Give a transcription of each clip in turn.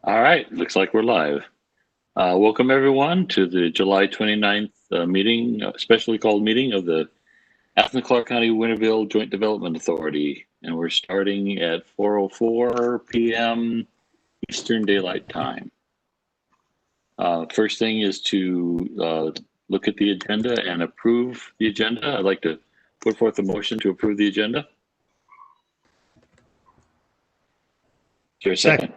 All right, looks like we're live. Welcome everyone to the July 29th meeting, specially called meeting of the Athens-Clarke County Winterville Joint Development Authority. And we're starting at 4:04 p.m. Eastern Daylight Time. First thing is to look at the agenda and approve the agenda. I'd like to put forth a motion to approve the agenda. Is there a second?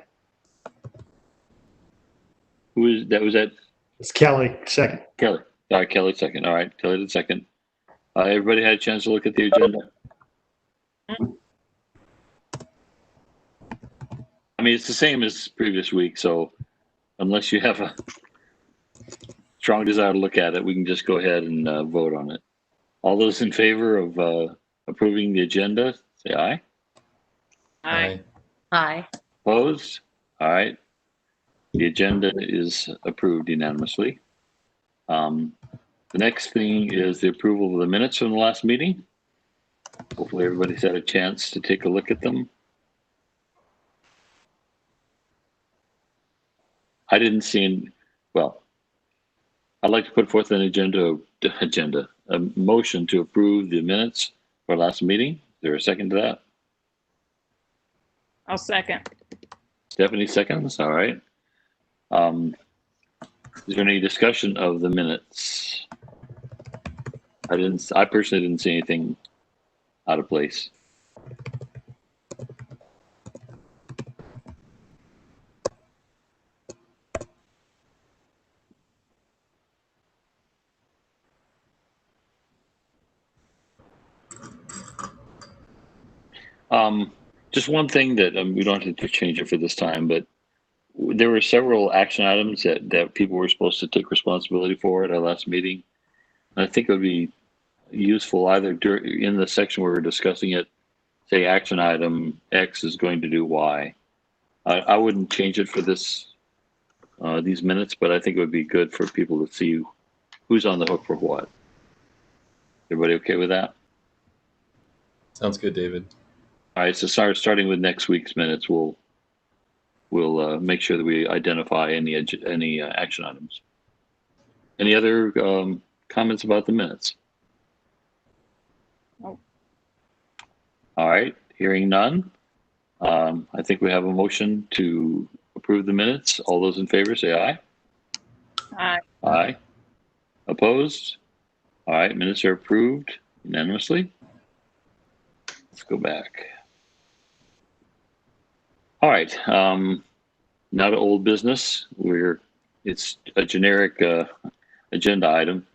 Who is that? Was that It's Kelly, second. Kelly? All right, Kelly, second. All right, Kelly did second. Everybody had a chance to look at the agenda? I mean, it's the same as previous week, so unless you have a strong desire to look at it, we can just go ahead and vote on it. All those in favor of approving the agenda, say aye. Aye. Aye. Opposed? All right. The agenda is approved unanimously. The next thing is the approval of the minutes from the last meeting. Hopefully everybody's had a chance to take a look at them. I didn't see any, well, I'd like to put forth an a motion to approve the minutes for last meeting. Is there a second to that? I'll second. Stephanie seconds, all right. Is there any discussion of the minutes? I personally didn't see anything out of place. Just one thing that we don't have to change it for this time, but there were several action items that people were supposed to take responsibility for at our last meeting. And I think it would be useful either in the section where we're discussing it, say action item X is going to do Y. I wouldn't change it for these minutes, but I think it would be good for people to see who's on the hook for what. Everybody okay with that? Sounds good, David. All right, so starting with next week's minutes, we'll make sure that we identify any action items. Any other comments about the minutes? Nope. All right, hearing none. I think we have a motion to approve the minutes. All those in favor say aye. Aye. Aye. Opposed? All right, minutes are approved unanimously. Let's go back. All right, now to old business. It's a generic agenda item.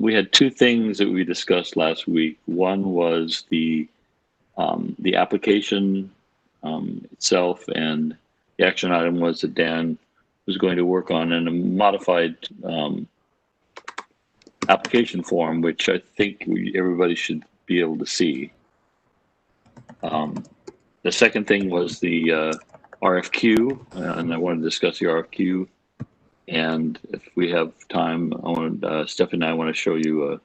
We had two things that we discussed last week. One was the application itself, and the action item was that Dan was going to work on a modified application form, which I think everybody should be able to see. The second thing was the RFQ, and I want to discuss the RFQ. And if we have time, Stephanie and I want to show you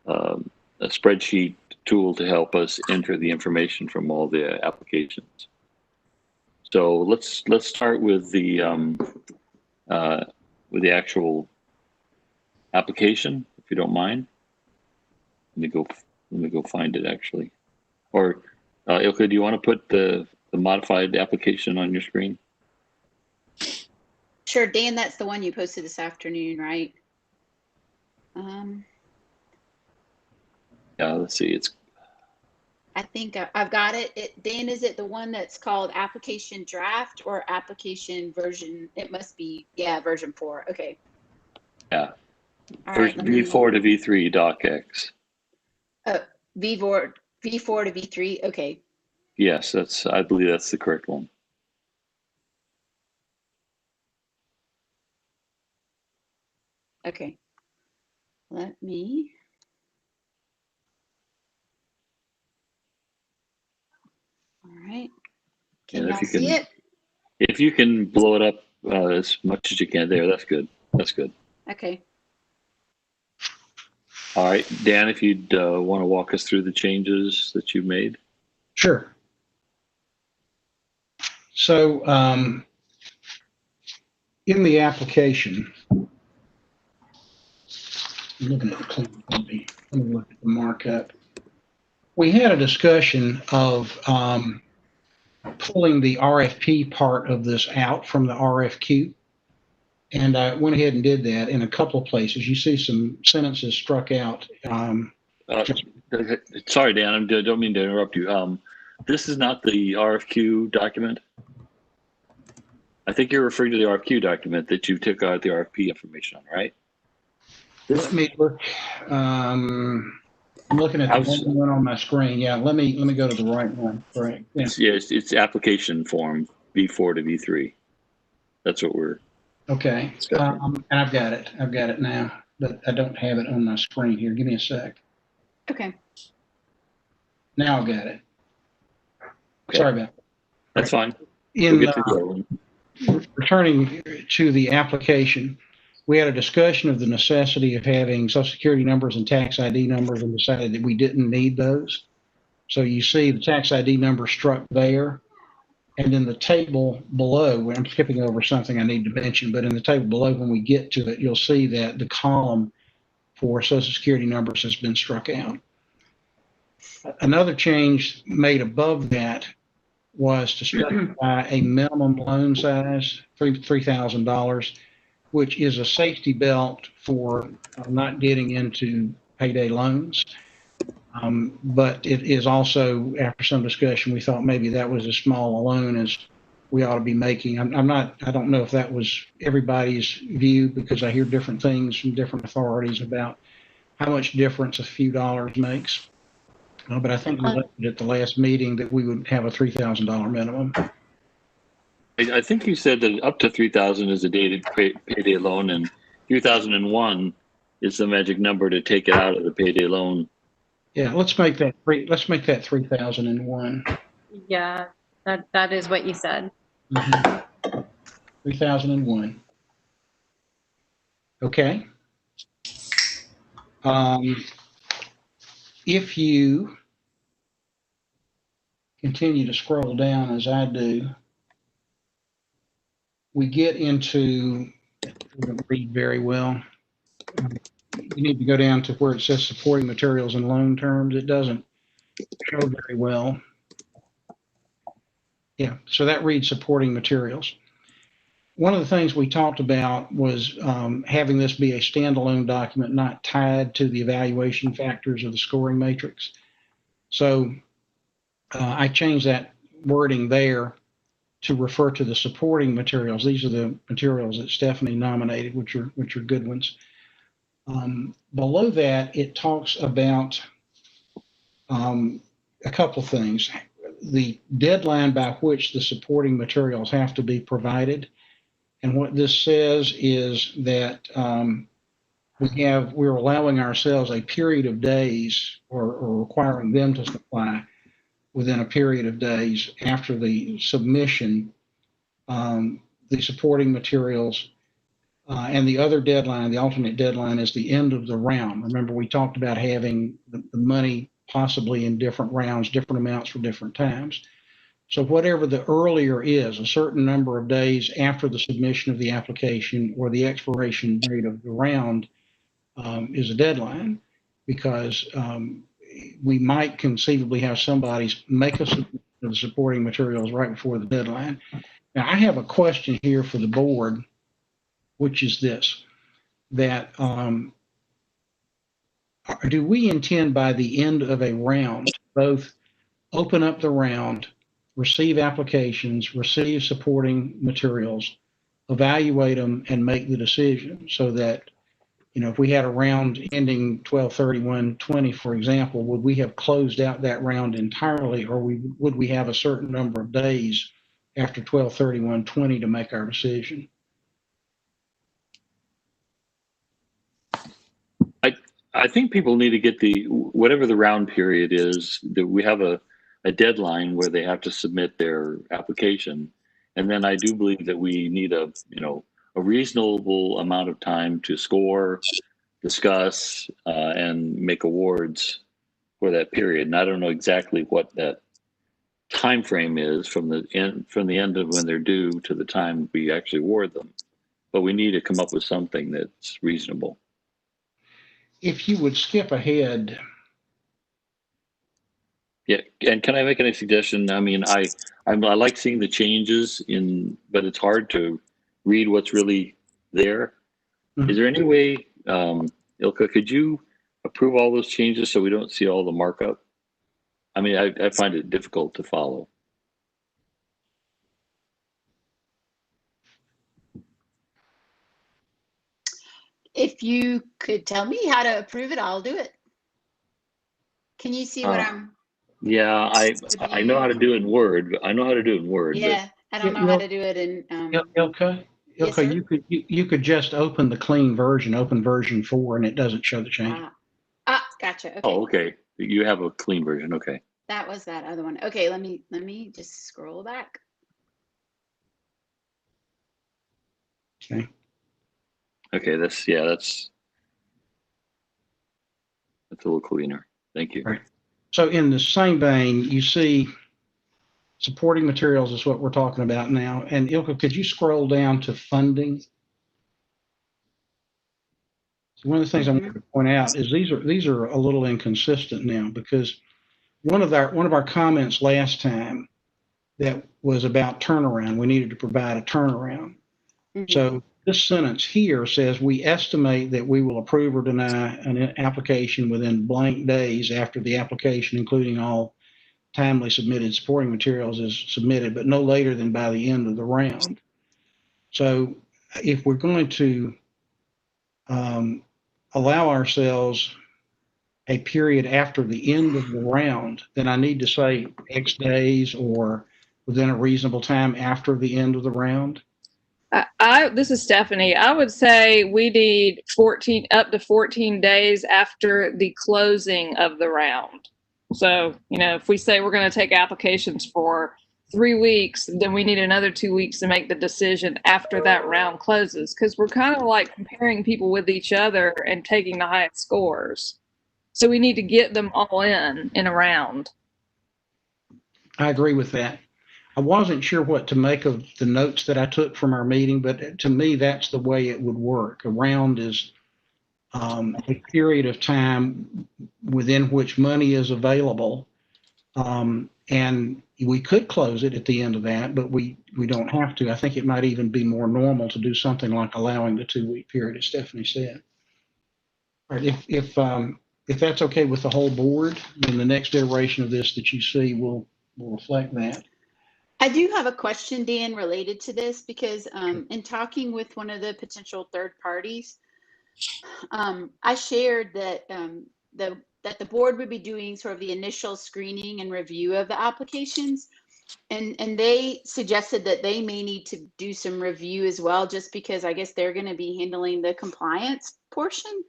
a spreadsheet tool to help us enter the information from all the applications. So let's start with the actual application, if you don't mind. Let me go find it actually. Or Ilka, do you want to put the modified application on your screen? Sure, Dan, that's the one you posted this afternoon, right? Yeah, let's see. I think I've got it. Dan, is it the one that's called application draft or application version? It must be, yeah, version 4. Okay. Yeah. Right, V4 to V3 docx. V4 to V3. Okay. Yes, I believe that's the correct one. Okay. Let me. All right. Can y'all see it? If you can blow it up as much as you can there, that's good. That's good. Okay. All right, Dan, if you'd want to walk us through the changes that you've made. Sure. So in the application, I'm looking at the clean copy. Let me look at the markup. We had a discussion of pulling the RFP part of this out from the RFQ. And I went ahead and did that in a couple of places. You see some sentences struck out. Sorry, Dan, I don't mean to interrupt you. This is not the RFQ document. I think you're referring to the RFQ document that you took out the RFP information on, right? Let me look. I'm looking at the one on my screen. Yeah, let me go to the right one. Correct. Yeah. It's application form V4 to V3. That's what we're. Okay. And I've got it. I've got it now, but I don't have it on my screen here. Give me a sec. Okay. Now I've got it. Okay. Sorry about that. That's fine. In We'll get to the returning to the application, we had a discussion of the necessity of having Social Security numbers and tax ID numbers and decided that we didn't need those. So you see the tax ID number struck there. And in the table below, I'm skipping over something I need to mention, but in the table below, when we get to it, you'll see that the column for Social Security numbers has been struck out. Another change made above that was to specify a minimum loan size, $3,000, which is a safety belt for not getting into payday loans. But it is also, after some discussion, we thought maybe that was as small a loan as we ought to be making. I don't know if that was everybody's view, because I hear different things from different authorities about how much difference a few dollars makes. But I think we elected at the last meeting that we would have a $3,000 minimum. I think you said that up to 3,000 is a dated payday loan, and 2001 is the magic number to take it out of the payday loan. Yeah, let's make that 3,001. Yeah, that is what you said. 3,001. Okay. If you continue to scroll down as I do, we get into, it doesn't read very well. You need to go down to where it says supporting materials and loan terms. It doesn't show very well. Yeah, so that reads supporting materials. One of the things we talked about was having this be a standalone document, not tied to the evaluation factors of the scoring matrix. So I changed that wording there to refer to the supporting materials. These are the materials that Stephanie nominated, which are good ones. Below that, it talks about a couple of things. The deadline by which the supporting materials have to be provided. And what this says is that we're allowing ourselves a period of days, or requiring them to supply within a period of days after the submission, the supporting materials. And the other deadline, the alternate deadline, is the end of the round. Remember, we talked about having the money possibly in different rounds, different amounts for different times. So whatever the earlier is, a certain number of days after the submission of the application or the expiration date of the round is a deadline, because we might conceivably have somebody make us the supporting materials right before the deadline. Now, I have a question here for the board, which is this, that do we intend by the end of a round both open up the round, receive applications, receive supporting materials, evaluate them, and make the decision, so that, if we had a round ending 12/31/20, for example, would we have closed out that round entirely, or would we have a certain number of days after 12/31/20 to make our decision? I think people need to get whatever the round period is, that we have a deadline where they have to submit their application. And then I do believe that we need a reasonable amount of time to score, discuss, and make awards for that period. And I don't know exactly what that time frame is from the end of when they're due to the time we actually award them. but we need to come up with something that's reasonable. If you would skip ahead, Yeah, and can I make any suggestion? I mean, I like seeing the changes but it's hard to read what's really there. Mhm. Is there any way, Ilka, could you approve all those changes so we don't see all the markup? I mean, I find it difficult to follow. If you could tell me how to approve it, I'll do it. Can you see what Yeah, I know how to do it in Word. I know how to do it in Word. yeah, I don't know how to do it in, Ilka, Yes, sir. you could just open the clean version, open version 4, and it doesn't show the change. Gotcha. Okay. Oh, okay. You have a clean version. Okay. That was that other one. Okay, let me just scroll back. Okay. Okay. That's a little cleaner. Thank you. Right. So in the same vein, you see supporting materials is what we're talking about now. And Ilka, could you scroll down to funding? So one of the things I want to point out is these are a little inconsistent now, because one of our comments last time that was about turnaround, we needed to provide a turnaround. So this sentence here says we estimate that we will approve or deny an application within blank days after the application, including all timely submitted supporting materials, is submitted, but no later than by the end of the round. So if we're going to allow ourselves a period after the end of the round, then I need to say X days or within a reasonable time after the end of the round. This is Stephanie. I would say we need up to 14 days after the closing of the round. So, if we say we're going to take applications for 3 weeks, then we need another 2 weeks to make the decision after that round closes, because we're kind of like comparing people with each other and taking the highest scores. So we need to get them all in a round. I agree with that. I wasn't sure what to make of the notes that I took from our meeting, but to me, that's the way it would work. A round is a period of time within which money is available. And we could close it at the end of that, but we don't have to. I think it might even be more normal to do something like allowing the 2-week period, as Stephanie said. All right, if that's okay with the whole board, then the next iteration of this that you see will reflect that. I do have a question, Dan, related to this, because in talking with one of the potential third parties, I shared that that the board would be doing sort of the initial screening and review of the applications, and they suggested that they may need to do some review as well, just because I guess they're going to be handling the compliance portion.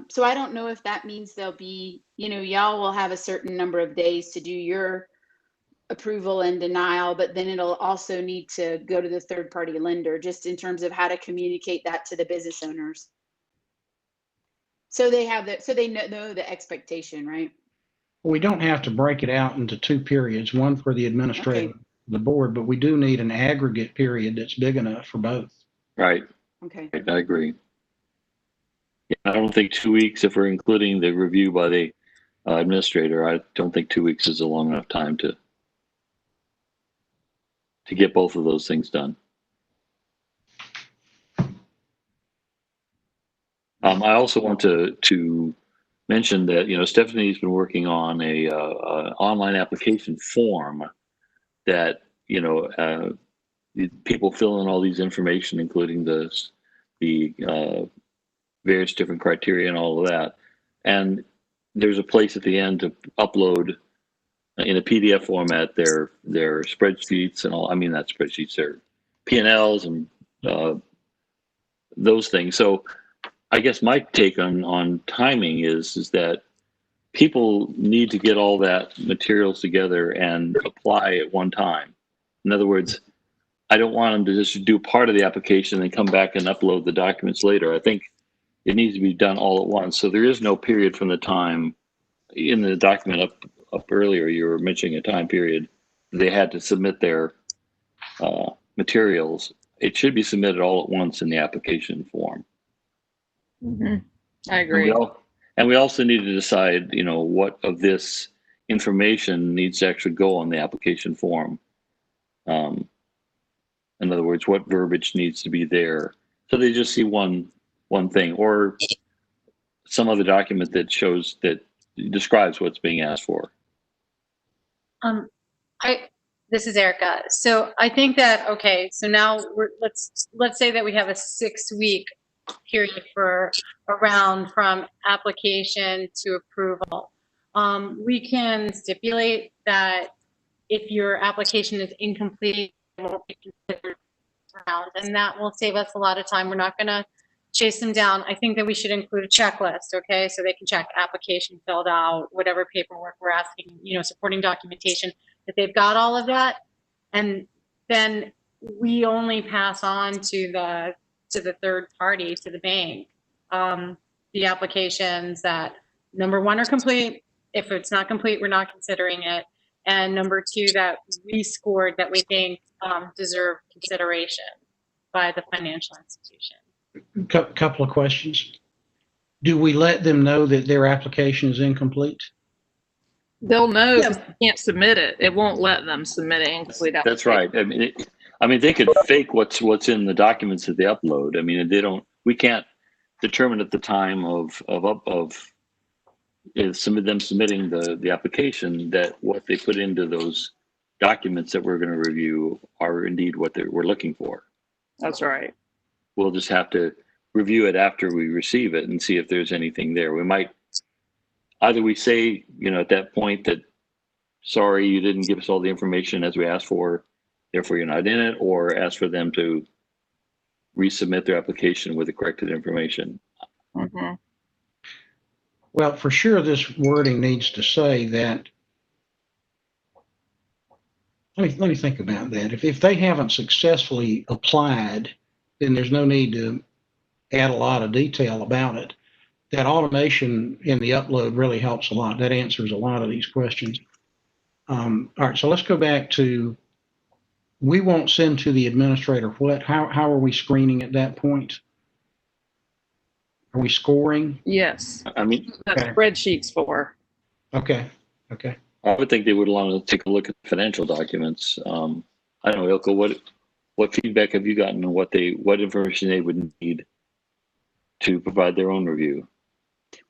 So I don't know if that means they'll be, y'all will have a certain number of days to do your approval and denial, but then it'll also need to go to the third party lender, just in terms of how to communicate that to the business owners. So they know the expectation, right? We don't have to break it out into 2 periods, one for the administrator, the board, but we do need an aggregate period that's big enough for both. Right. Okay. I agree. Yeah, I don't think 2 weeks, if we're including the review by the administrator, I don't think 2 weeks is a long enough time to get both of those things done. I also want to mention that Stephanie's been working on a online application form that people fill in all these information, including the various different criteria and all of that, and there's a place at the end to upload in a PDF format their spreadsheets and all. I mean, not spreadsheets, their P&Ls and those things. So I guess my take on timing is that people need to get all that materials together and apply at one time. In other words, I don't want them to just do part of the application and come back and upload the documents later. I think it needs to be done all at once. So there is no period from the time in the document up earlier. You were mentioning a time period they had to submit their materials. it should be submitted all at once in the application form. Mhm. I And agree. we also need to decide, what of this information needs to actually go on the application form. In other words, what verbiage needs to be there, so they just see one thing, or some other document that describes what's being asked for. This is Erica. So I think that, okay, so now let's say that we have a 6-week period for around from application to approval. We can stipulate that if your application is incomplete, it won't be considered around, and that will save us a lot of time. We're not going to chase them down. I think that we should include a checklist, okay, so they can check application filled out, whatever paperwork we're asking, supporting documentation, that they've got all of that, and then we only pass on to the third party, to the bank, the applications that, number one, are complete. If it's not complete, we're not considering it. And number two, that we scored that we think deserve consideration by the financial institution. Couple of questions. Do we let them know that their application is incomplete? They'll know because they can't submit it. It won't let them submit an incomplete application. That's right. I mean, they could fake what's in the documents that they upload. I mean, we can't determine at the time of them submitting the application that what they put into those documents that we're going to review are indeed what we're looking for. That's right. We'll just have to review it after we receive it and see if there's anything there. We might either we say, at that point that, sorry, you didn't give us all the information as we asked for, therefore you're not in it, or ask for them to resubmit their application with the corrected information. Mm-hmm. Well, for sure, this wording needs to say that. Let me think about that. If they haven't successfully applied, then there's no need to add a lot of detail about it. That automation in the upload really helps a lot. That answers a lot of these questions. All right, so let's go back to, we won't send to the administrator what? How are we screening at that point? Are we scoring? Yes. I mean, That's Okay. spreadsheets for. Okay. I would think they would want to take a look at the financial documents. I don't know, Ilka, what feedback have you gotten on what information they would need to provide their own review?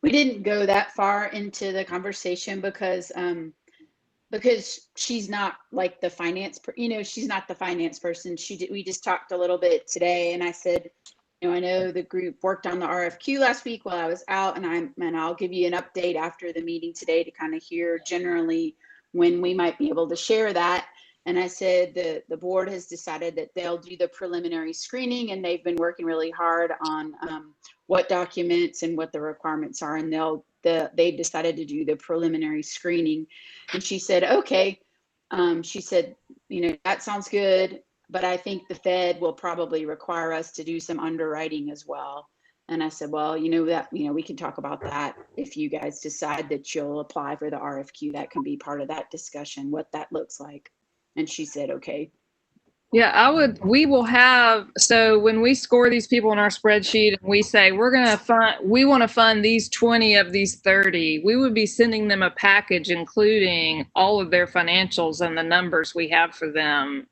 We didn't go that far into the conversation because she's not like the finance, she's not the finance person. We just talked a little bit today, and I said, I know the group worked on the RFQ last week while I was out, and I'll give you an update after the meeting today to kind of hear generally when we might be able to share that. And I said the board has decided that they'll do the preliminary screening, and they've been working really hard on what documents and what the requirements are, and they've decided to do the preliminary screening. And she said, okay. She said, that sounds good, but I think the Fed will probably require us to do some underwriting as well. And I said, well, we can talk about that if you guys decide that you'll apply for the RFQ. That can be part of that discussion, what that looks like. And she said, okay. Yeah, we will have, so when we score these people in our spreadsheet and we say we want to fund these 20 of these 30, we would be sending them a package including all of their financials and the numbers we have for them.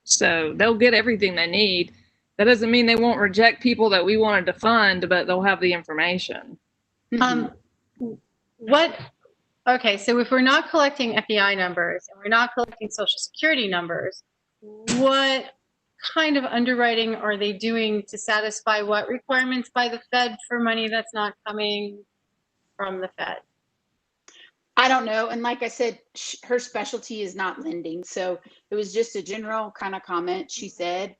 So they'll get everything they need. That doesn't mean they won't reject people that we wanted to fund, but they'll have the information. Okay, so if we're not collecting FEI numbers and we're not collecting Social Security numbers, what kind of underwriting are they doing to satisfy what requirements by the Fed for money that's not coming from the Fed? I don't know. And like I said, her specialty is not lending. So it was just a general kind of comment she said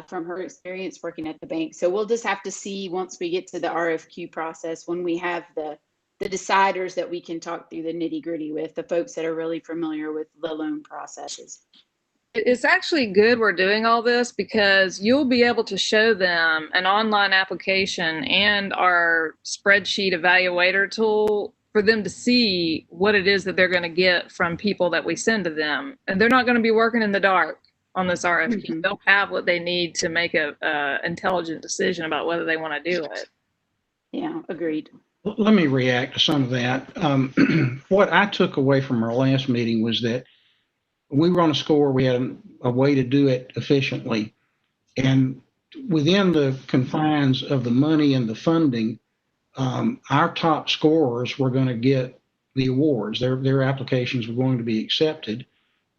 from her experience working at the bank. So we'll just have to see once we get to the RFQ process, when we have the deciders that we can talk through the nitty gritty with, the folks that are really familiar with the loan processes. It's actually good we're doing all this because you'll be able to show them an online application and our spreadsheet evaluator tool for them to see what it is that they're going to get from people that we send to them. And they're not going to be working in the dark. on this RFP. Mhm. They'll have what they need to make a intelligent decision about whether they want to do it. Yeah, agreed. Let me react to some of that. What I took away from our last meeting was that we were on a score, we had a way to do it efficiently. And within the confines of the money and the funding, our top scorers were going to get the awards. Their applications were going to be accepted.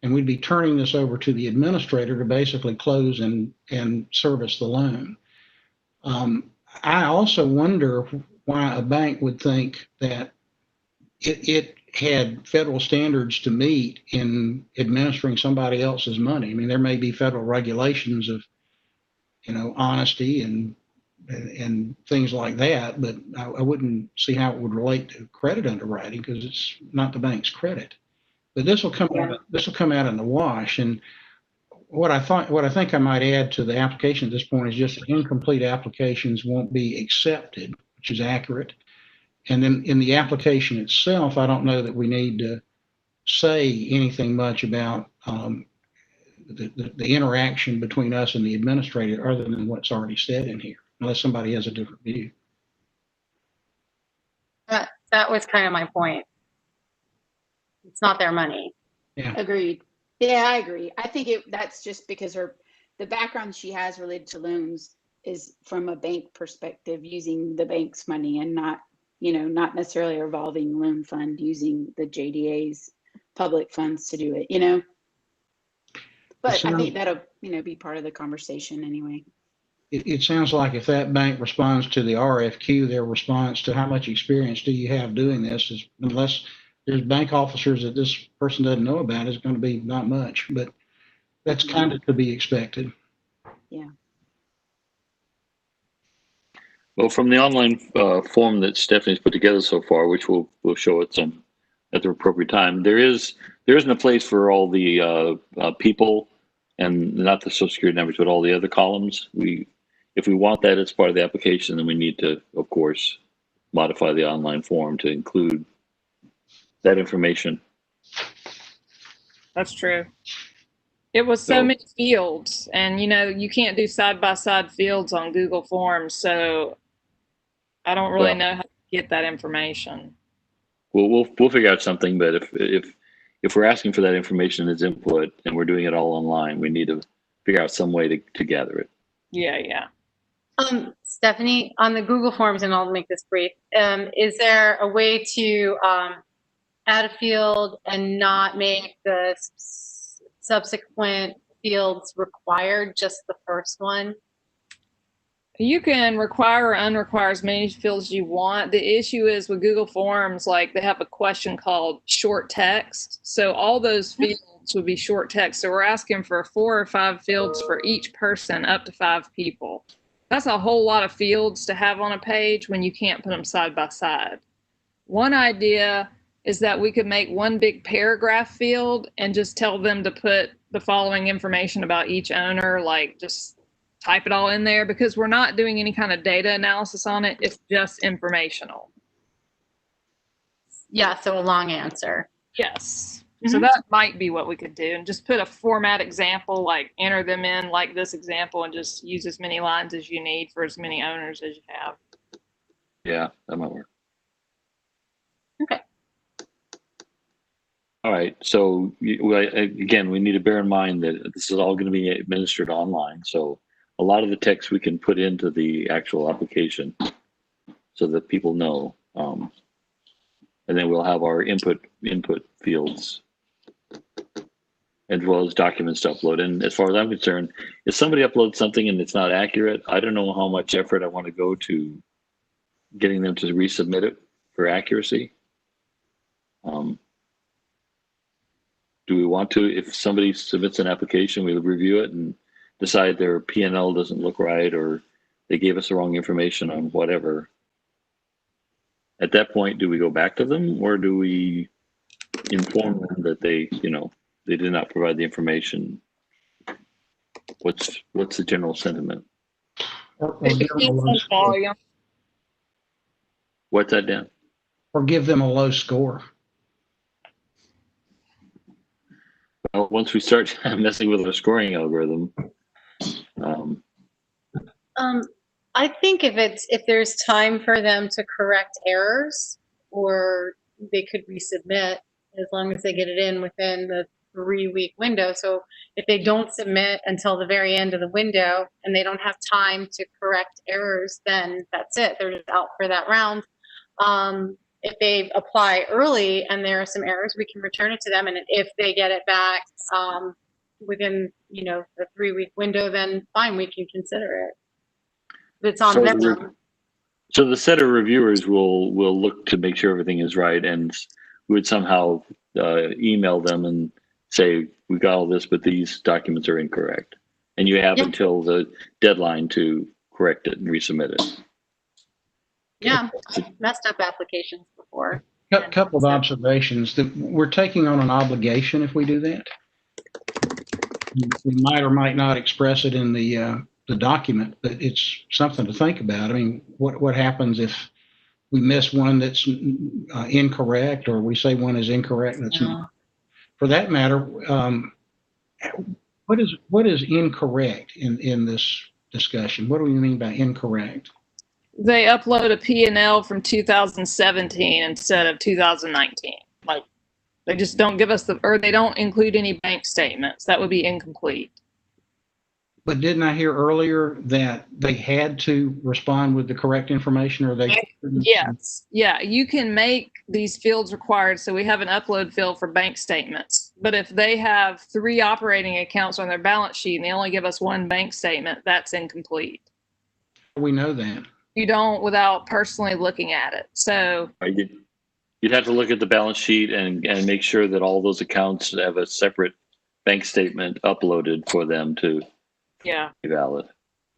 And we'd be turning this over to the administrator to basically close and service the loan. I also wonder why a bank would think that it had federal standards to meet in administering somebody else's money. I mean, there may be federal regulations of, honesty and things like that, but I wouldn't see how it would relate to credit underwriting because it's not the bank's credit. But this will come out in the wash. And what I think I might add to the application at this point is just that incomplete applications won't be accepted, which is accurate. And then in the application itself, I don't know that we need to say anything much about the interaction between us and the administrator other than what's already said in here, unless somebody has a different view. That was kind of my point. It's not their money. Yeah. Agreed. Yeah, I agree. I think that's just because the background she has related to loans is from a bank perspective, using the bank's money and not necessarily a revolving loan fund using the JDA's public funds to do it, But I think that'll, be part of the conversation anyway. It sounds like if that bank responds to the RFQ, their response to how much experience do you have doing this is, unless there's bank officers that this person doesn't know about, is going to be not much, but that's kind of to be expected. Yeah. Well, from the online form that Stephanie's put together so far, which we'll show at the appropriate time, there isn't a place for all the people and not the Social Security numbers, but all the other columns. If we want that as part of the application, then we need to, of course, modify the online form to include that information. That's true. It was so many fields, and you can't do side-by-side fields on Google Forms, so I don't really know how to get that information. We'll figure out something, but if we're asking for that information as input and we're doing it all online, we need to figure out some way to gather it. Yeah. Stephanie, on the Google Forms, and I'll make this brief, is there a way to add a field and not make the subsequent fields required, just the first one? You can require or unrequire as many fields as you want. The issue is with Google Forms, like they have a question called short text. So all those fields would be short text. So we're asking for 4 or 5 fields for each person, up to 5 people. That's a whole lot of fields to have on a page when you can't put them side by side. One idea is that we could make one big paragraph field and just tell them to put the following information about each owner, like just type it all in there, because we're not doing any kind of data analysis on it. It's just informational. Yeah, so a long answer. Yes. So that might be what we could do, and just put a format example, like enter them in like this example, and just use as many lines as you need for as many owners as you have. Yeah, that might work. Okay. All right. So again, we need to bear in mind that this is all going to be administered online. So a lot of the text we can put into the actual application so that people know. And then we'll have our input fields as well as documents to upload. And as far as I'm concerned, if somebody uploads something and it's not accurate, I don't know how much effort I want to go to getting them to resubmit it for accuracy. Do we want to, if somebody submits an application, we review it and decide their P&L doesn't look right, or they gave us the wrong information on whatever. At that point, do we go back to them, or do we inform them that they did not provide the information? What's the general sentiment? Or give them a low score. What's that, Dan? Or give them a low score. once we start messing with our scoring algorithm, I think if there's time for them to correct errors, or they could resubmit as long as they get it in within the 3-week window. So if they don't submit until the very end of the window and they don't have time to correct errors, then that's it. They're just out for that round. If they apply early and there are some errors, we can return it to them. And if they get it back within, the 3-week window, then fine, we can consider it. But it's on So them. so the set of reviewers will look to make sure everything is right, and would somehow email them and say, we got all this, but these documents are incorrect. And you have Yeah. until the deadline to correct it and resubmit it. Yeah, I've messed up applications before. Couple of observations that we're taking on an obligation if we do that. We might or might not express it in the document, but it's something to think about. I mean, what happens if we miss one that's incorrect, or we say one is incorrect that's not? For that matter, what is incorrect in this discussion? What do we mean by incorrect? They upload a P&L from 2017 instead of 2019. Like, they just don't give us or they don't include any bank statements. That would be incomplete. But didn't I hear earlier that they had to respond with the correct information, or they? Yes. Yeah, you can make these fields required. So we have an upload field for bank statements. But if they have 3 operating accounts on their balance sheet and they only give us 1 bank statement, that's incomplete. We know that. You don't without personally looking at it. So You'd have to look at the balance sheet and make sure that all those accounts have a separate bank statement uploaded for them to be valid.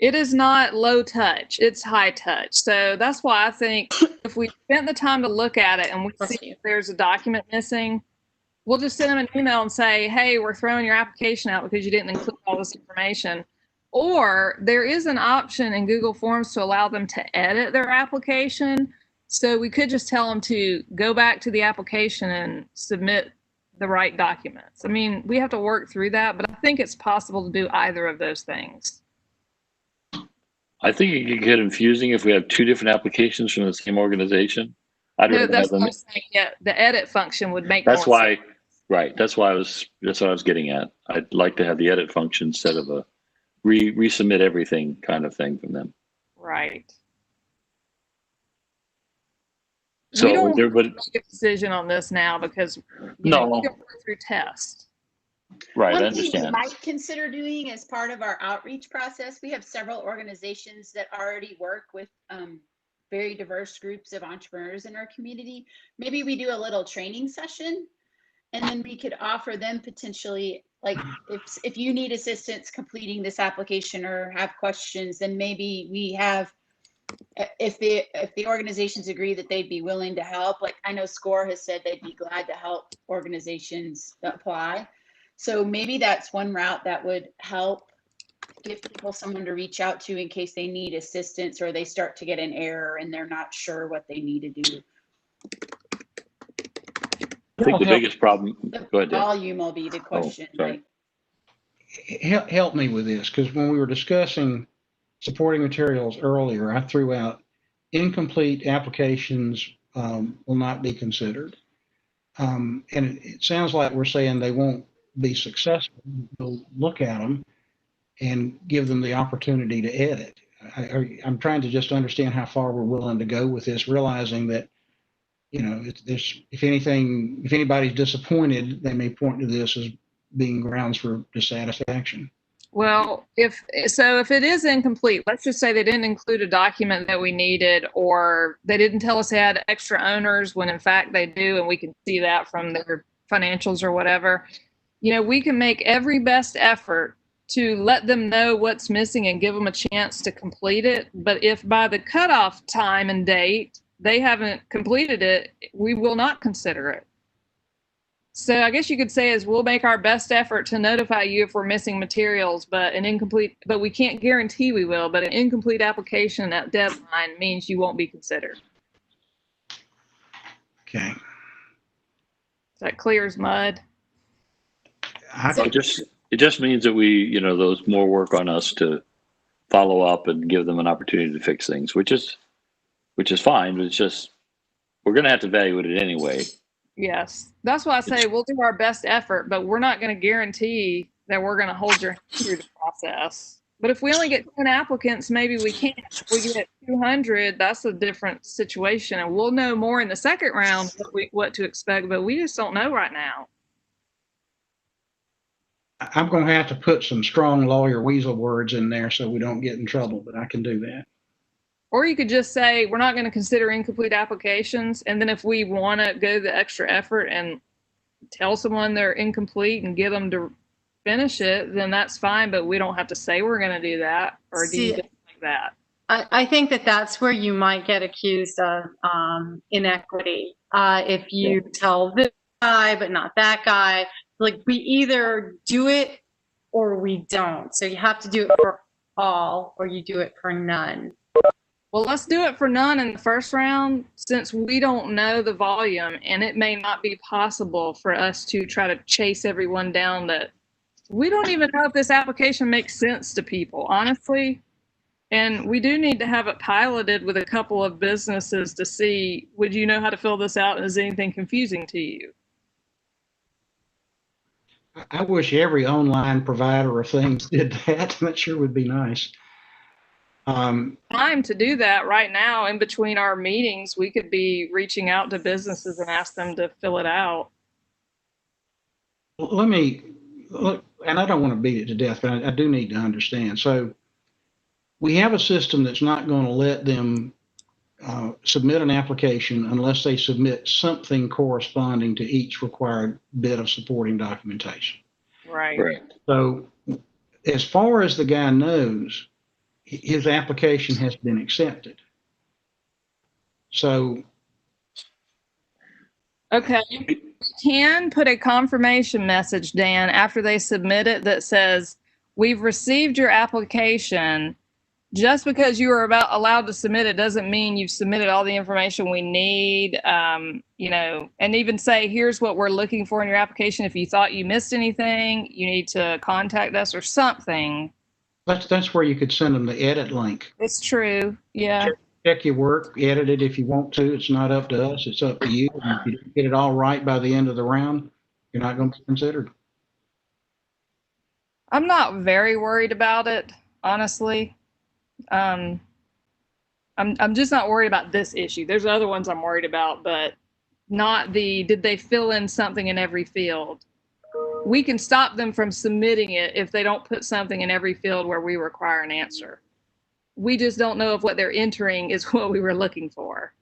It is not low touch, it's high touch. So that's why I think if we spent the time to look at it and we see if there's a document missing, we'll just send them an email and say, hey, we're throwing your application out because you didn't include all this information. Or there is an option in Google Forms to allow them to edit their application. So we could just tell them to go back to the application and submit the right documents. I mean, we have to work through that, but I think it's possible to do either of those things. I think it could get confusing if we have 2 different applications from the same organization. That's what I'm saying. Yeah, the edit function would make that's more why sense. Right, that's what I was getting at. I'd like to have the edit function instead of a resubmit everything kind of thing from them. Right. So we don't make a decision on this now because we can work through tests. Right, One I thing we understand. might consider doing as part of our outreach process, we have several organizations that already work with very diverse groups of entrepreneurs in our community. Maybe we do a little training session, and then we could offer them potentially, like, if you need assistance completing this application or have questions, then maybe we have, if the organizations agree that they'd be willing to help. Like, I know SCORE has said they'd be glad to help organizations apply. So maybe that's one route that would help give people someone to reach out to in case they need assistance or they start to get an error and they're not sure what they need to do. I think the biggest problem. Go ahead, Dan. Volume will be the question. Sorry. Help me with this, because when we were discussing supporting materials earlier, I threw out incomplete applications will not be considered. And it sounds like we're saying they won't be successful. We'll look at them and give them the opportunity to edit. I'm trying to just understand how far we're willing to go with this, realizing that, if anybody's disappointed, they may point to this as being grounds for dissatisfaction. Well, if it is incomplete, let's just say they didn't include a document that we needed, or they didn't tell us they had extra owners when in fact they do, and we can see that from their financials or whatever. We can make every best effort to let them know what's missing and give them a chance to complete it. But if by the cutoff time and date they haven't completed it, we will not consider it. So I guess you could say is we'll make our best effort to notify you if we're missing materials, but we can't guarantee we will, but an incomplete application at deadline means you won't be considered. Okay. Is that clear as mud? So it just means that there's more work on us to follow up and give them an opportunity to fix things, which is fine. But it's just we're going to have to evaluate it anyway. Yes, that's why I say we'll do our best effort, but we're not going to guarantee that we're going to hold your hand through the process. But if we only get 10 applicants, maybe we can. If we get 200, that's a different situation, and we'll know more in the second round what to expect. But we just don't know right now. I'm going to have to put some strong lawyer weasel words in there so we don't get in trouble, but I can do that. Or you could just say, we're not going to consider incomplete applications. And then if we want to go the extra effort and tell someone they're incomplete and get them to finish it, then that's fine. But we don't have to say we're going to do that or do things like that. I think that's where you might get accused of inequity. If you tell this guy, but not that guy, like we either do it or we don't. So you have to do it for all or you do it for none. Well, let's do it for none in the first round since we don't know the volume and it may not be possible for us to try to chase everyone down that we don't even know if this application makes sense to people, honestly. And we do need to have it piloted with a couple of businesses to see, would you know how to fill this out? And is anything confusing to you? I wish every online provider of things did that. That sure would be nice. Time to do that right now. In between our meetings, we could be reaching out to businesses and ask them to fill it out. Let me look, and I don't want to beat it to death, but I do need to understand. So we have a system that's not going to let them submit an application unless they submit something corresponding to each required bit of supporting documentation. Right. So as far as the guy knows, his application has been accepted. So. Okay. You can put a confirmation message, Dan, after they submit it that says, we've received your application. Just because you are allowed to submit it doesn't mean you've submitted all the information we need, and even say, here's what we're looking for in your application. If you thought you missed anything, you need to contact us or something. That's where you could send them the edit link. It's true. Yeah. Check your work, edit it if you want to. It's not up to us. It's up to you. And if you get it all right by the end of the round, you're not going to be considered. I'm not very worried about it, honestly. I'm just not worried about this issue. There's other ones I'm worried about, but not did they fill in something in every field? We can stop them from submitting it if they don't put something in every field where we require an answer. We just don't know if what they're entering is what we were looking for.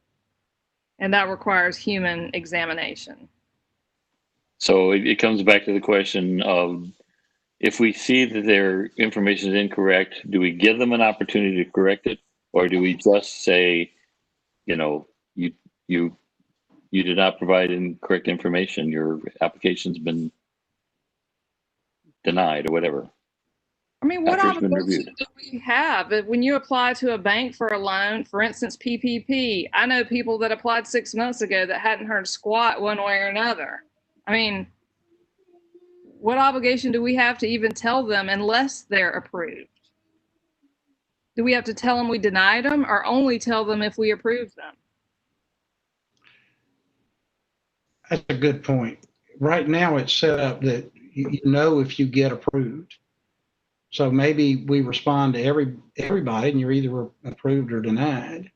And that requires human examination. So it comes back to the question of, if we see that their information is incorrect, do we give them an opportunity to correct it? Or do we just say, you did not provide incorrect information, your application's been denied or whatever? I mean, what obligation do we have? When you apply to a bank for a loan, for instance, PPP, I know people that applied 6 months ago that hadn't heard squat one way or another. I mean, what obligation do we have to even tell them unless they're approved? Do we have to tell them we denied them or only tell them if we approve them? That's a good point. Right now it's set up that you know if you get approved. So maybe we respond to everybody and you're either approved or denied.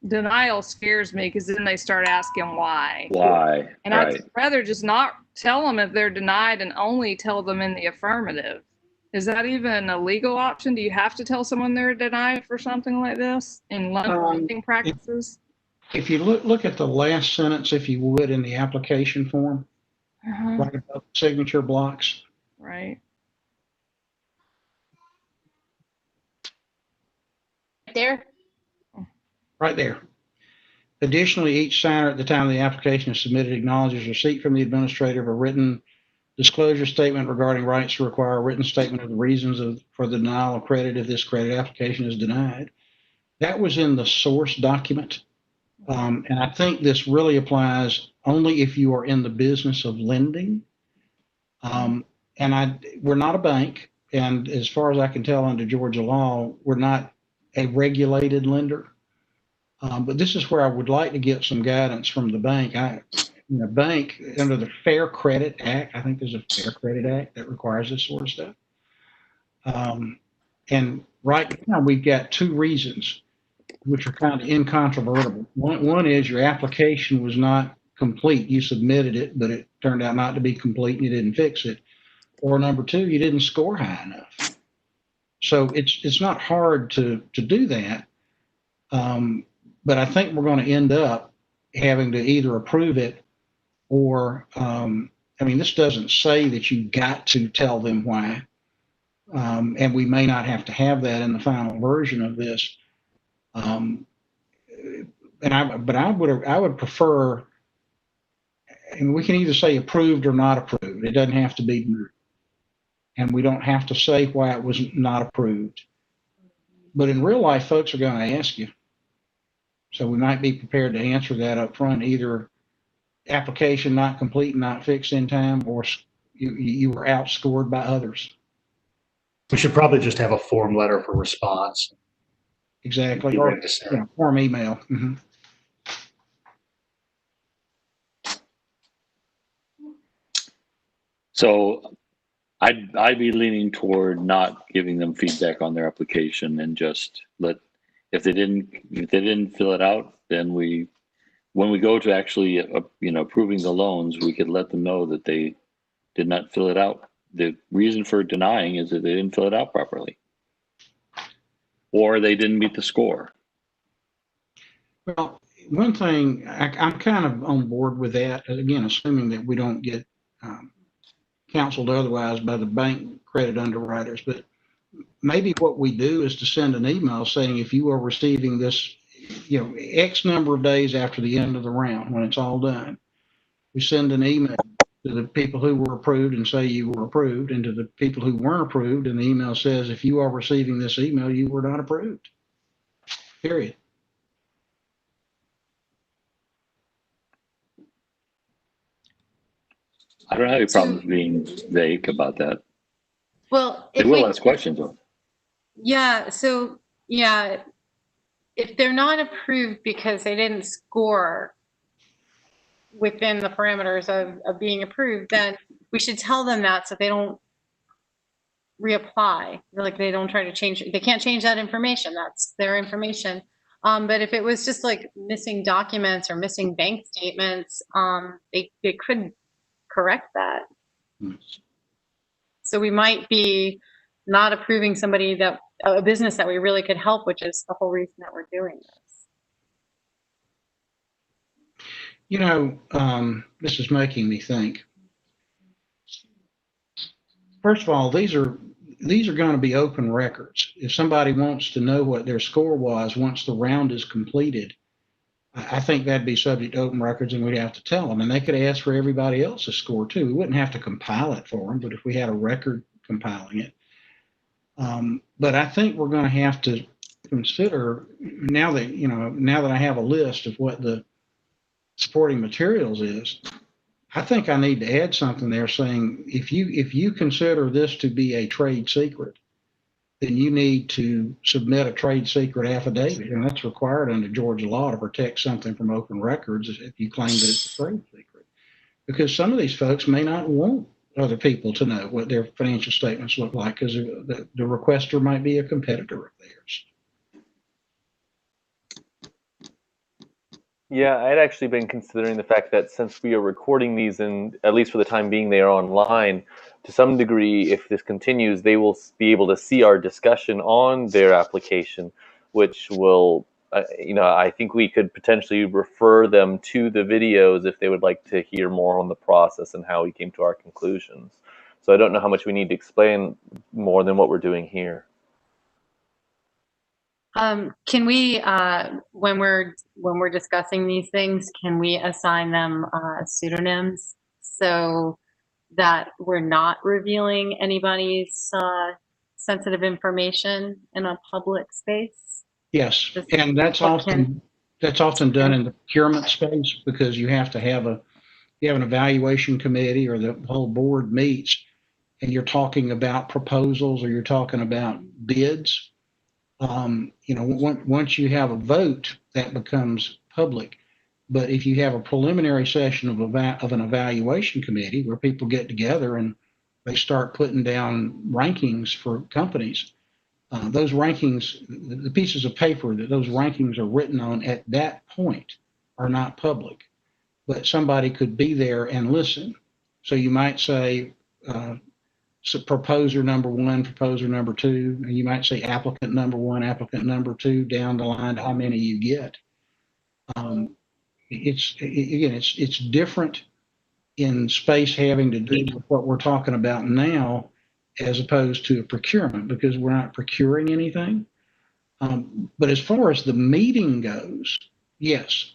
Denial scares me because then they start asking why. Why? And right. I'd rather just not tell them if they're denied and only tell them in the affirmative. Is that even a legal option? Do you have to tell someone they're denied for something like this in loan lending practices? If you look at the last sentence, if you would, in the application form, right above signature blocks. Right. There. Right there. Additionally, each signer at the time of the application is submitted acknowledges receipt from the administrator of a written disclosure statement regarding rights to require a written statement of the reasons for the denial of credit if this credit application is denied. That was in the source document. And I think this really applies only if you are in the business of lending. We're not a bank. And as far as I can tell under Georgia law, we're not a regulated lender. But this is where I would like to get some guidance from the bank. The bank, under the Fair Credit Act, I think there's a Fair Credit Act that requires this sort of stuff. And right now we've got two reasons which are kind of incontrovertible. One is your application was not complete. You submitted it, but it turned out not to be complete and you didn't fix it. Or number two, you didn't score high enough. So it's not hard to do that. But I think we're going to end up having to either approve it or, this doesn't say that you got to tell them why. And we may not have to have that in the final version of this. I would prefer, and we can either say approved or not approved. It doesn't have to be, and we don't have to say why it was not approved. But in real life, folks are going to ask you. So we might be prepared to answer that up front, either application not complete, not fixed in time, or you were outscored by others. We should probably just have a form letter for response. Exactly. Or form email. Mm-hmm. So I'd be leaning toward not giving them feedback on their application and just if they didn't fill it out, then when we go to actually approving the loans, we could let them know that they did not fill it out. The reason for denying is that they didn't fill it out properly, or they didn't meet the score. Well, one thing, I'm kind of on board with that, again, assuming that we don't get counseled otherwise by the bank credit underwriters. But maybe what we do is to send an email saying, if you are receiving this, X number of days after the end of the round, when it's all done, we send an email to the people who were approved and say you were approved, and to the people who weren't approved, and the email says, if you are receiving this email, you were not approved. Period. I don't have any problems being vague about that. Well, they will ask questions though. Yeah. So yeah, if they're not approved because they didn't score within the parameters of being approved, then we should tell them that so they don't reapply. Like they don't try to change it. They can't change that information. That's their information. But if it was just like missing documents or missing bank statements, they could correct that. So we might be not approving a business that we really could help, which is the whole reason that we're doing this. This is making me think. First of all, these are going to be open records. If somebody wants to know what their score was once the round is completed, I think that'd be subject to open records, and we'd have to tell them. And they could ask for everybody else's score too. We wouldn't have to compile it for them, but if we had a record compiling it. But I think we're going to have to consider now that I have a list of what the supporting materials is, I think I need to add something there saying if you consider this to be a trade secret, then you need to submit a trade secret affidavit, and that's required under Georgia law to protect something from open records if you claim that it's a trade secret. Because some of these folks may not want other people to know what their financial statements look like because the requester might be a competitor of theirs. Yeah, I'd actually been considering the fact that since we are recording these, and at least for the time being, they are online, to some degree, if this continues, they will be able to see our discussion on their application, which will, I think we could potentially refer them to the videos if they would like to hear more on the process and how we came to our conclusions. So I don't know how much we need to explain more than what we're doing here. Can we, when we're discussing these things, can we assign them pseudonyms so that we're not revealing anybody's sensitive information in a public space? Yes, and that's That's often done in the procurement space because you have to have an evaluation committee or the whole board meets and you're talking about proposals or you're talking about bids. Once you have a vote, that becomes public. But if you have a preliminary session of an evaluation committee where people get together and they start putting down rankings for companies, those rankings, the pieces of paper that those rankings are written on at that point are not public. But somebody could be there and listen. So you might say, so proposer number one, proposer number two, and you might say applicant number one, applicant number two, down the line to how many you get. It's different in space having to do with what we're talking about now, as opposed to a procurement, because we're not procuring anything. But as far as the meeting goes, yes.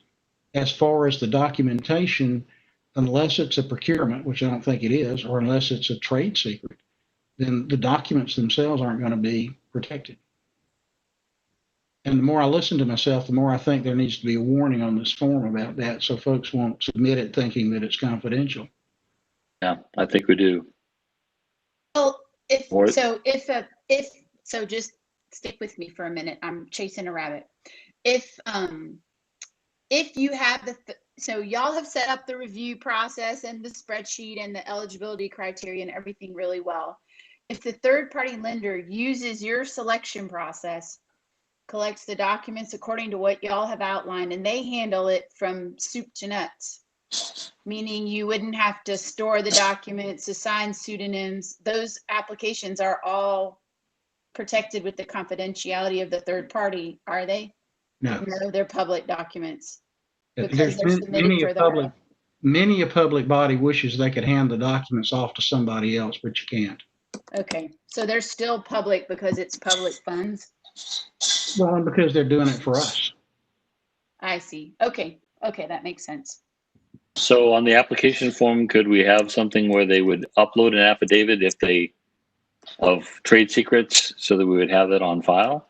As far as the documentation, unless it's a procurement, which I don't think it is, or unless it's a trade secret, then the documents themselves aren't going to be protected. And the more I listen to myself, the more I think there needs to be a warning on this form about that, so folks won't submit it thinking that it's confidential. Yeah, I think we do. Well, just stick with me for a minute. I'm chasing a rabbit. If you have so y'all have set up the review process and the spreadsheet and the eligibility criteria and everything really well. If the third party lender uses your selection process, collects the documents according to what y'all have outlined, and they handle it from soup to nuts, meaning you wouldn't have to store the documents, assign pseudonyms, those applications are all protected with the confidentiality of the third party, are they? No. No, they're public documents. There's many a public body wishes they could hand the documents off to somebody else, but you can't. Okay, so they're still public because it's public funds? Well, because they're doing it for us. I see. Okay, that makes sense. So on the application form, could we have something where they would upload an affidavit of trade secrets so that we would have that on file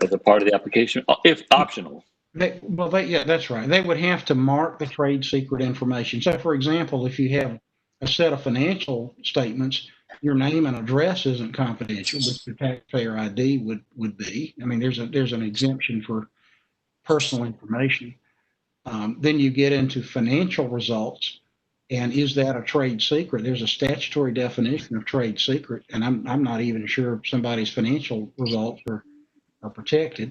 as a part of the application, if optional? Yeah, that's right. They would have to mark the trade secret information. So, for example, if you have a set of financial statements, your name and address isn't confidential, but your taxpayer ID would be. I mean, there's an exemption for personal information. Then you get into financial results, and is that a trade secret? There's a statutory definition of trade secret, and I'm not even sure somebody's financial results are protected.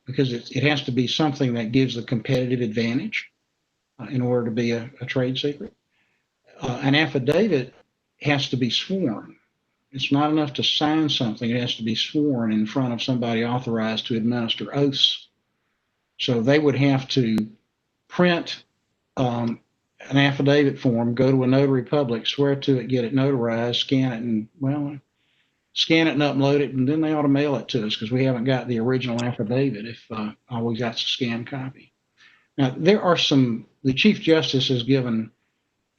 Because it has to be something that gives a competitive advantage in order to be a trade secret. An affidavit has to be sworn. It's not enough to sign something. It has to be sworn in front of somebody authorized to administer oaths. So they would have to print an affidavit form, go to a notary public, swear to it, get it notarized, scan it, and upload it, and then they ought to mail it to us because we haven't got the original affidavit if all we got's a scanned copy. Now, the Chief Justice has given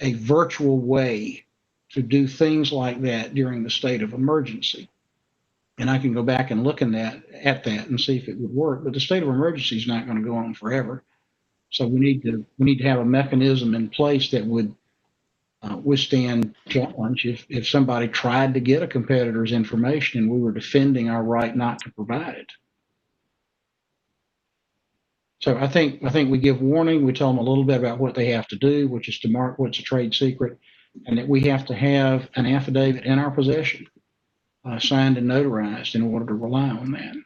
a virtual way to do things like that during the state of emergency. And I can go back and look at that and see if it would work, but the state of emergency is not going to go on forever. So we need to have a mechanism in place that would withstand challenge if somebody tried to get a competitor's information and we were defending our right not to provide it. So I think we give warning. We tell them a little bit about what they have to do, which is to mark what's a trade secret, and that we have to have an affidavit in our possession, signed and notarized, in order to rely on that.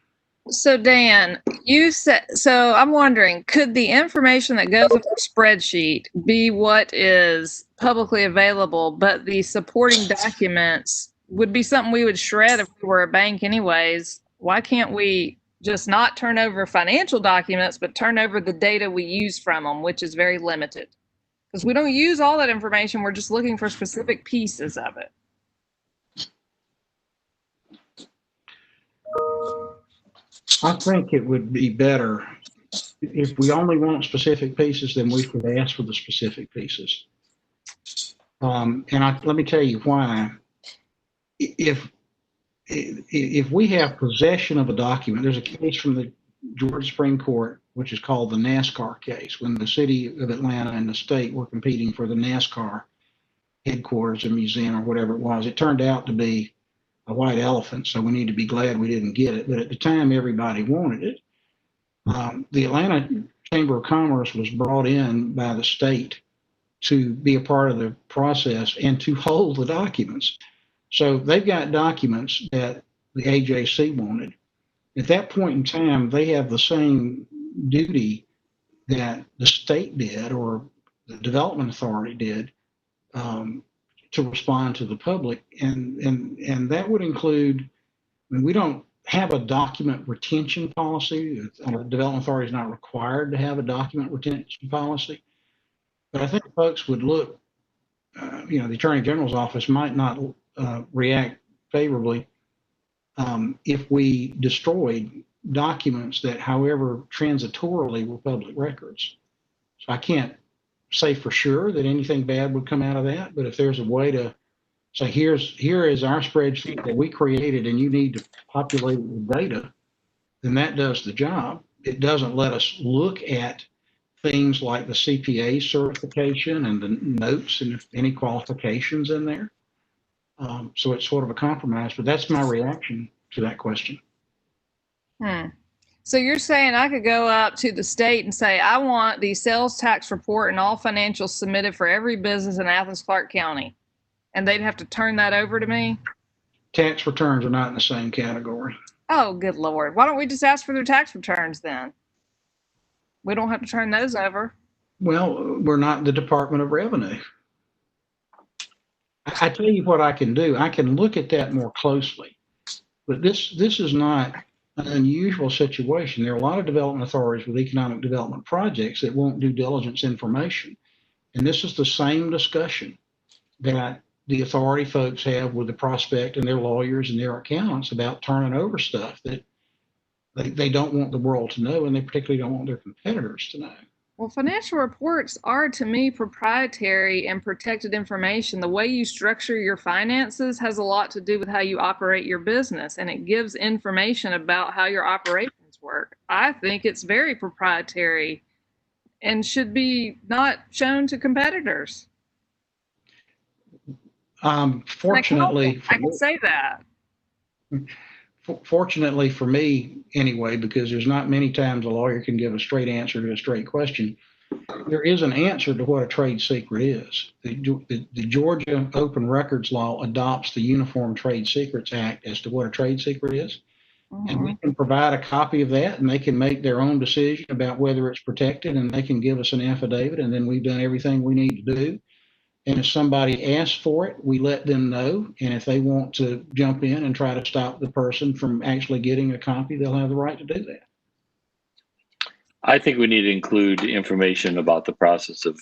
So Dan, you said, so I'm wondering, could the information that goes with the spreadsheet be what is publicly available, but the supporting documents would be something we would shred if we were a bank anyways? Why can't we just not turn over financial documents, but turn over the data we use from them, which is very limited? Because we don't use all that information. We're just looking for specific pieces of it. I think it would be better if we only want specific pieces, then we could ask for the specific pieces. Let me tell you why. If we have possession of a document, there's a case from the Georgia Supreme Court, which is called the NASCAR case, when the city of Atlanta and the state were competing for the NASCAR headquarters or museum or whatever it was. It turned out to be a white elephant, so we need to be glad we didn't get it. But at the time, everybody wanted it. The Atlanta Chamber of Commerce was brought in by the state to be a part of the process and to hold the documents. So they've got documents that the AJC wanted. At that point in time, they have the same duty that the state did or the development authority did to respond to the public. And that would include, I mean, we don't have a document retention policy. The development authority is not required to have a document retention policy. But I think folks would look, the Attorney General's office might not react favorably if we destroyed documents that, however, transitorily were public records. So I can't say for sure that anything bad would come out of that, but if there's a way to say, here is our spreadsheet that we created and you need to populate it with data, then that does the job. It doesn't let us look at things like the CPA certification and the notes and if any qualifications in there. So it's sort of a compromise, but that's my reaction to that question. So you're saying I could go up to the state and say, I want the sales tax report and all financials submitted for every business in Athens-Clarke County, and they'd have to turn that over to me? Tax returns are not in the same category. Oh, good Lord. Why don't we just ask for their tax returns then? We don't have to turn those over. Well, we're not the Department of Revenue. I tell you what I can do. I can look at that more closely. But this is not an unusual situation. There are a lot of development authorities with economic development projects that won't due diligence information. And this is the same discussion that the authority folks have with the prospect and their lawyers and their accountants about turning over stuff that they don't want the world to know, and they particularly don't want their competitors to know. Well, financial reports are, to me, proprietary and protected information. The way you structure your finances has a lot to do with how you operate your business, and it gives information about how your operations work. I think it's very proprietary and should be not shown to competitors. Fortunately, I can say that. Fortunately for me, anyway, because there's not many times a lawyer can give a straight answer to a straight question, there is an answer to what a trade secret is. The Georgia Open Records Law adopts the Uniform Trade Secrets Act as to what a trade secret is. And we can provide a copy of that, and they can make their own decision about whether it's protected, and they can give us an affidavit, and then we've done everything we need to do. And if somebody asks for it, we let them know. And if they want to jump in and try to stop the person from actually getting a copy, they'll have the right to do that. I think we need to include information about the process of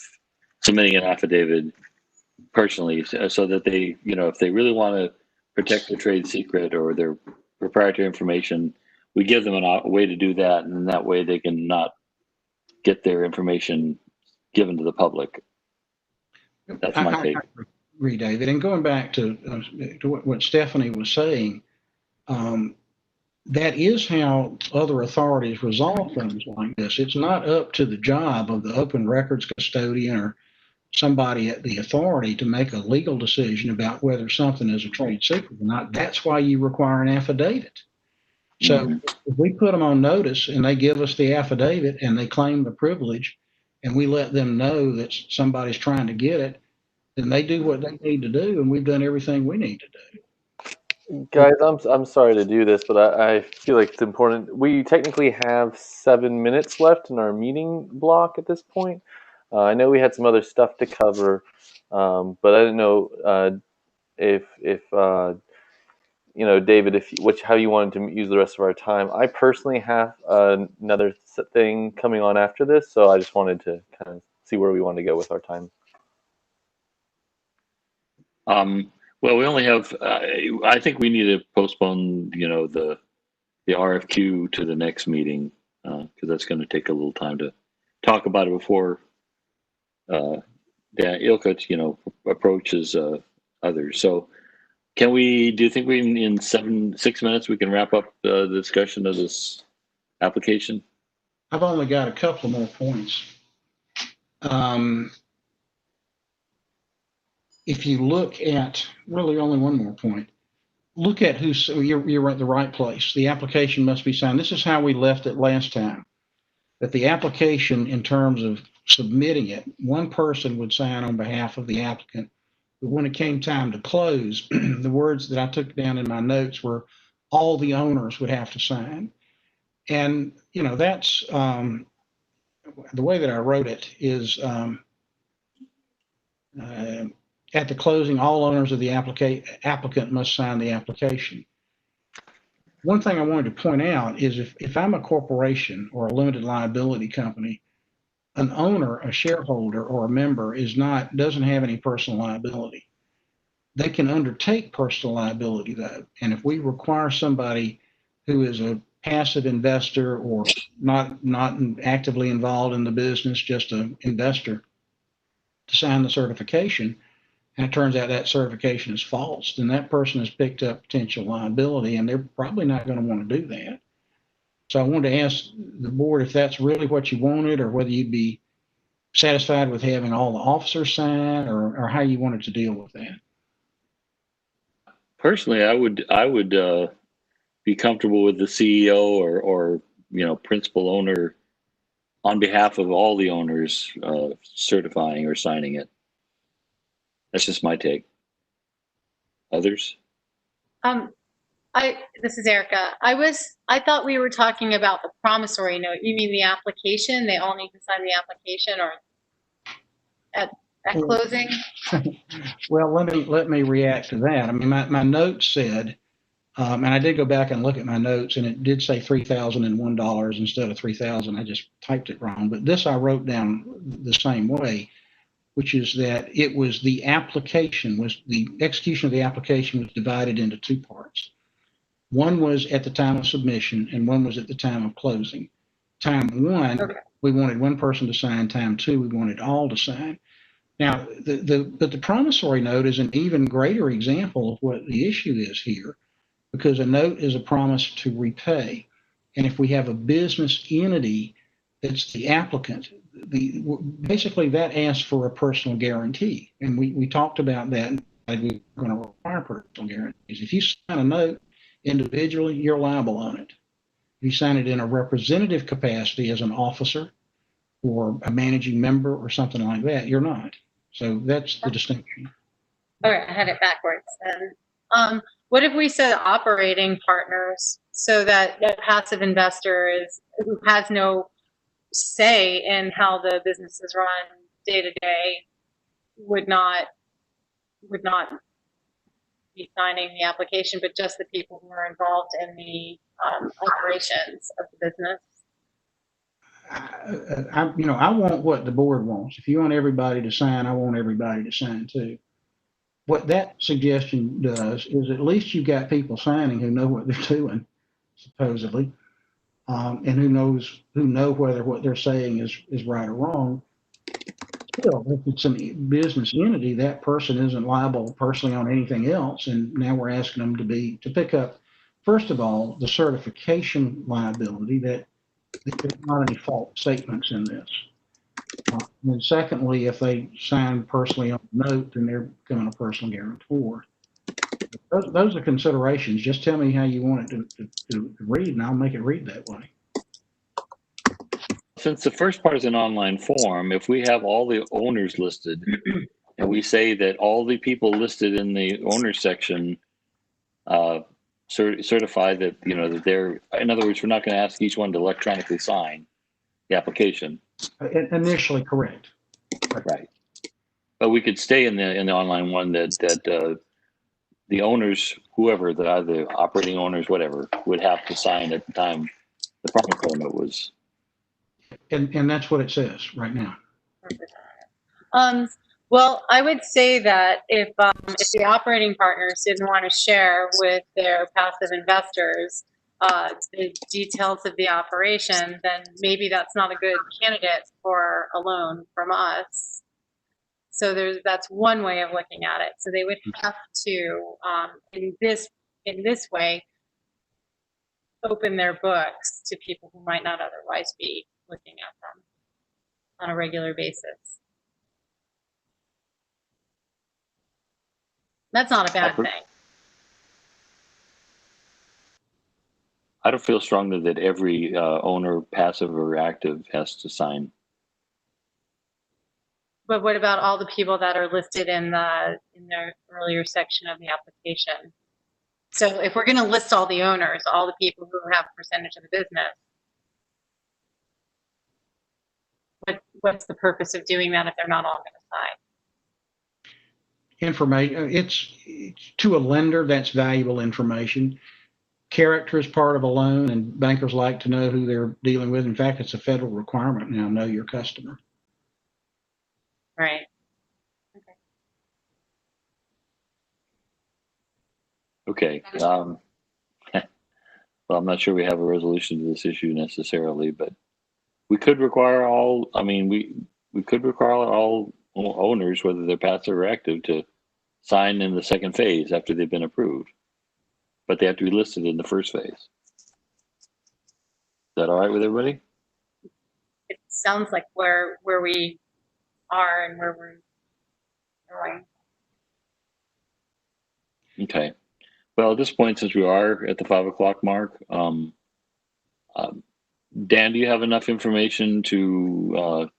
submitting an affidavit personally, so that they, if they really want to protect their trade secret or their proprietary information, we give them a way to do that. And that way they can not get their information given to the public. That's my take. I agree, David. And going back to what Stephanie was saying, that is how other authorities resolve things like this. It's not up to the job of the open records custodian or somebody at the authority to make a legal decision about whether something is a trade secret or not. That's why you require an affidavit. So if we put them on notice and they give us the affidavit and they claim the privilege, and we let them know that somebody's trying to get it, then they do what they need to do, and we've done everything we need to do. Guys, I'm sorry to do this, but I feel like it's important. We technically have 7 minutes left in our meeting block at this point. I know we had some other stuff to cover, but I didn't know if David, how you wanted to use the rest of our time. I personally have another thing coming on after this, so I just wanted to kind of see where we want to go with our time. Well, we only have, I think we need to postpone, the RFQ to the next meeting, because that's going to take a little time to talk about it before Dan Ilkut, approaches others. So do you think in 6 minutes we can wrap up the discussion of this application? I've only got a couple more points. If you look at, really only one more point, look at who's, you're at the right place. The application must be signed. This is how we left it last time. That the application, in terms of submitting it, one person would sign on behalf of the applicant. But when it came time to close, the words that I took down in my notes were all the owners would have to sign. And, you know, that's the way that I wrote it is at the closing, all owners of the applicant must sign the application. One thing I wanted to point out is if I'm a corporation or a limited liability company, an owner, a shareholder, or a member doesn't have any personal liability. They can undertake personal liability though. And if we require somebody who is a passive investor or not actively involved in the business, just an investor, to sign the certification, and it turns out that certification is false, then that person has picked up potential liability, and they're probably not going to want to do that. So I wanted to ask the board if that's really what you wanted, or whether you'd be satisfied with having all the officers sign, or how you wanted to deal with that. Personally, I would be comfortable with the CEO or principal owner on behalf of all the owners certifying or signing it. That's just my take. Others? This is Erica. I thought we were talking about the promissory note. You mean the application? They all need to sign the application, or at closing? Well, let me react to that. I mean, my notes said, and I did go back and look at my notes, and it did say $3,001 instead of $3,000. I just typed it wrong, but this I wrote down the same way, which is that it was the execution of the application was divided into two parts. One was at the time of submission, and one was at the time of closing. Time one, okay, we wanted one person to sign. Time two, we wanted all to sign. Now, but the promissory note is an even greater example of what the issue is here, because a note is a promise to repay. And if we have a business entity that's the applicant, basically that asks for a personal guarantee. And we talked about that, and we're going to require personal guarantees. If you sign a note individually, you're liable on it. If you sign it in a representative capacity as an officer or a managing member or something like that, you're not. So that's the distinction. All right, I had it backwards then. What if we said operating partners, so that the passive investor who has no say in how the business is run day to day would not be signing the application, but just the people who are involved in the operations of the business? I want what the board wants. If you want everybody to sign, I want everybody to sign too. What that suggestion does is at least you've got people signing who know what they're doing, supposedly, and who know whether what they're saying is right or wrong. Still, if it's a business entity, that person isn't liable personally on anything else, and now we're asking them to pick up, first of all, the certification liability that there's not any false statements in this. And secondly, if they sign personally on the note, then they're becoming a personal guarantor. Those are considerations. Just tell me how you want it to read, and I'll make it read that way. Since the first part is an online form, if we have all the owners listed, and we say that all the people listed in the owners section certify that that they're, in other words, we're not going to ask each one to electronically sign the application. Initially, correct. Right. But we could stay in the online one that the owners, whoever, the operating owners, whatever, would have to sign at the time the promissory note was. And that's what it says right now. Well, I would say that if the operating partners didn't want to share with their passive investors the details of the operation, then maybe that's not a good candidate for a loan from us. So that's one way of looking at it. So they would have to, in this way, open their books to people who might not otherwise be looking at them on a regular basis. That's not a bad thing. I don't feel strongly that every owner, passive or active, has to sign. But what about all the people that are listed in the earlier section of the application? So if we're going to list all the owners, all the people who have a percentage of the business, what's the purpose of doing that if they're not all going to sign? Information, it's to a lender, that's valuable information. Character is part of a loan, and bankers like to know who they're dealing with. In fact, it's a federal requirement now, know your customer. Right. Okay. Well, I'm not sure we have a resolution to this issue necessarily, but we could require all, I mean, we could require all owners, whether they're passive or active, to sign in the second phase after they've been approved. But they have to be listed in the first phase. Is that all right with everybody? It sounds like where we are and where we're going. Okay. Well, at this point, since we are at the 5 o'clock mark, Dan, do you have enough information to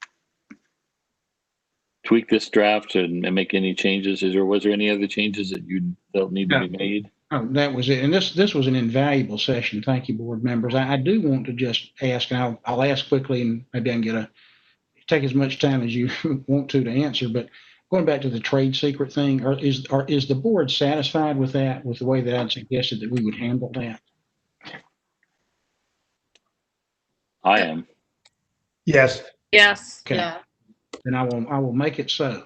tweak this draft and make any changes? Was there any other changes that you felt need to be made? Oh, that was it. And this was an invaluable session. Thank you, board members. I do want to just ask, and I'll ask quickly, and maybe I can take as much time as you want to answer, but going back to the trade secret thing, is the board satisfied with that, with the way that I'd suggested that we would handle that? I am. Yes. Yes. Okay. Yeah. Then I will make it so.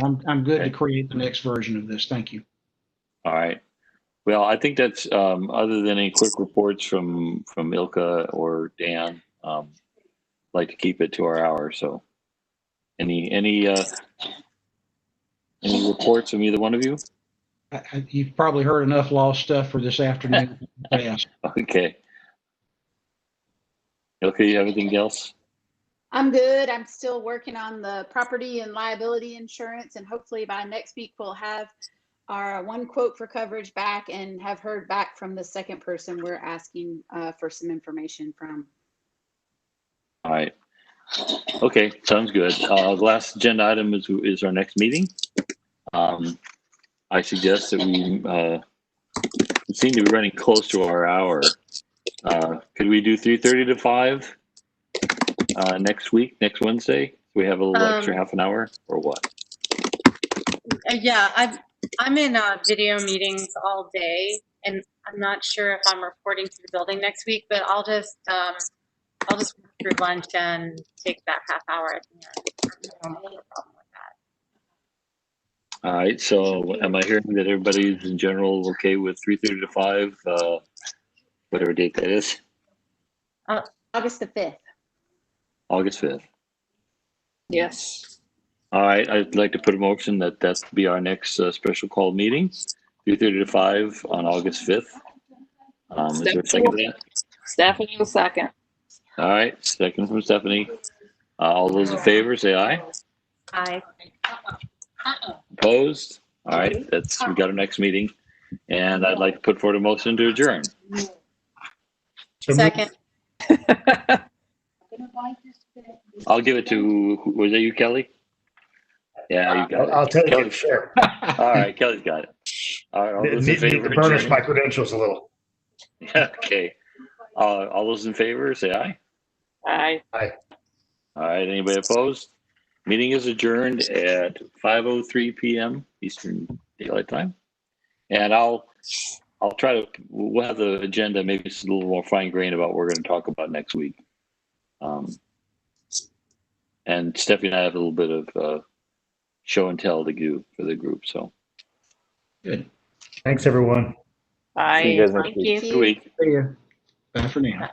I'm good Okay. to create the next version of this. Thank you. All right. Well, I think that's other than any quick reports from Ilka or Dan, like to keep it to our hour. So, any reports from either one of you? You've probably heard enough law stuff for this afternoon. Okay. Ilka, you have anything else? I'm good. I'm still working on the property and liability insurance, and hopefully by next week we'll have our one quote for coverage back and have heard back from the second person we're asking for some information from. All right. Okay, sounds good. The last agenda item is our next meeting. I suggest that we seem to be running close to our hour. Could we do 3:30 to 5 next week, next Wednesday? We have a little extra half an hour, or what? Yeah, I'm in video meetings all day, and I'm not sure if I'm reporting to the building next week, but I'll just work through lunch and take that half hour at the end. I don't have a problem with that. All right, so am I hearing that everybody's in general okay with 3:30 to 5, whatever date that is? August the 5th. August 5th. Yes. All right, I'd like to put a motion that that's be our next special call meeting, 3:30 to 5 on August 5th. Is there a second to that? Stephanie will second. All right, second from Stephanie. All those in favor, say aye. Aye. Opposed? All right, we got our next meeting. And I'd like to put forward a motion to adjourn. Second. I'll give it to, was that you, Kelly? Yeah, you got it. I'll take Kelly. it, sure. All right, Kelly's got it. All right, all those in Need favor. to burnish adjourn. my credentials a little. Okay. All those in favor, say aye. Aye. Aye. All right, anybody opposed? Meeting is adjourned at 5:03 p.m. Eastern Daylight Time. And I'll try to, we'll have the agenda, maybe it's a little more fine grained about what we're going to talk about next week. And Stephanie and I have a little bit of show and tell to do for the group. So Good. Thanks, everyone. Aye. See you guys next Thank week. you. good week. See ya. Bye for now.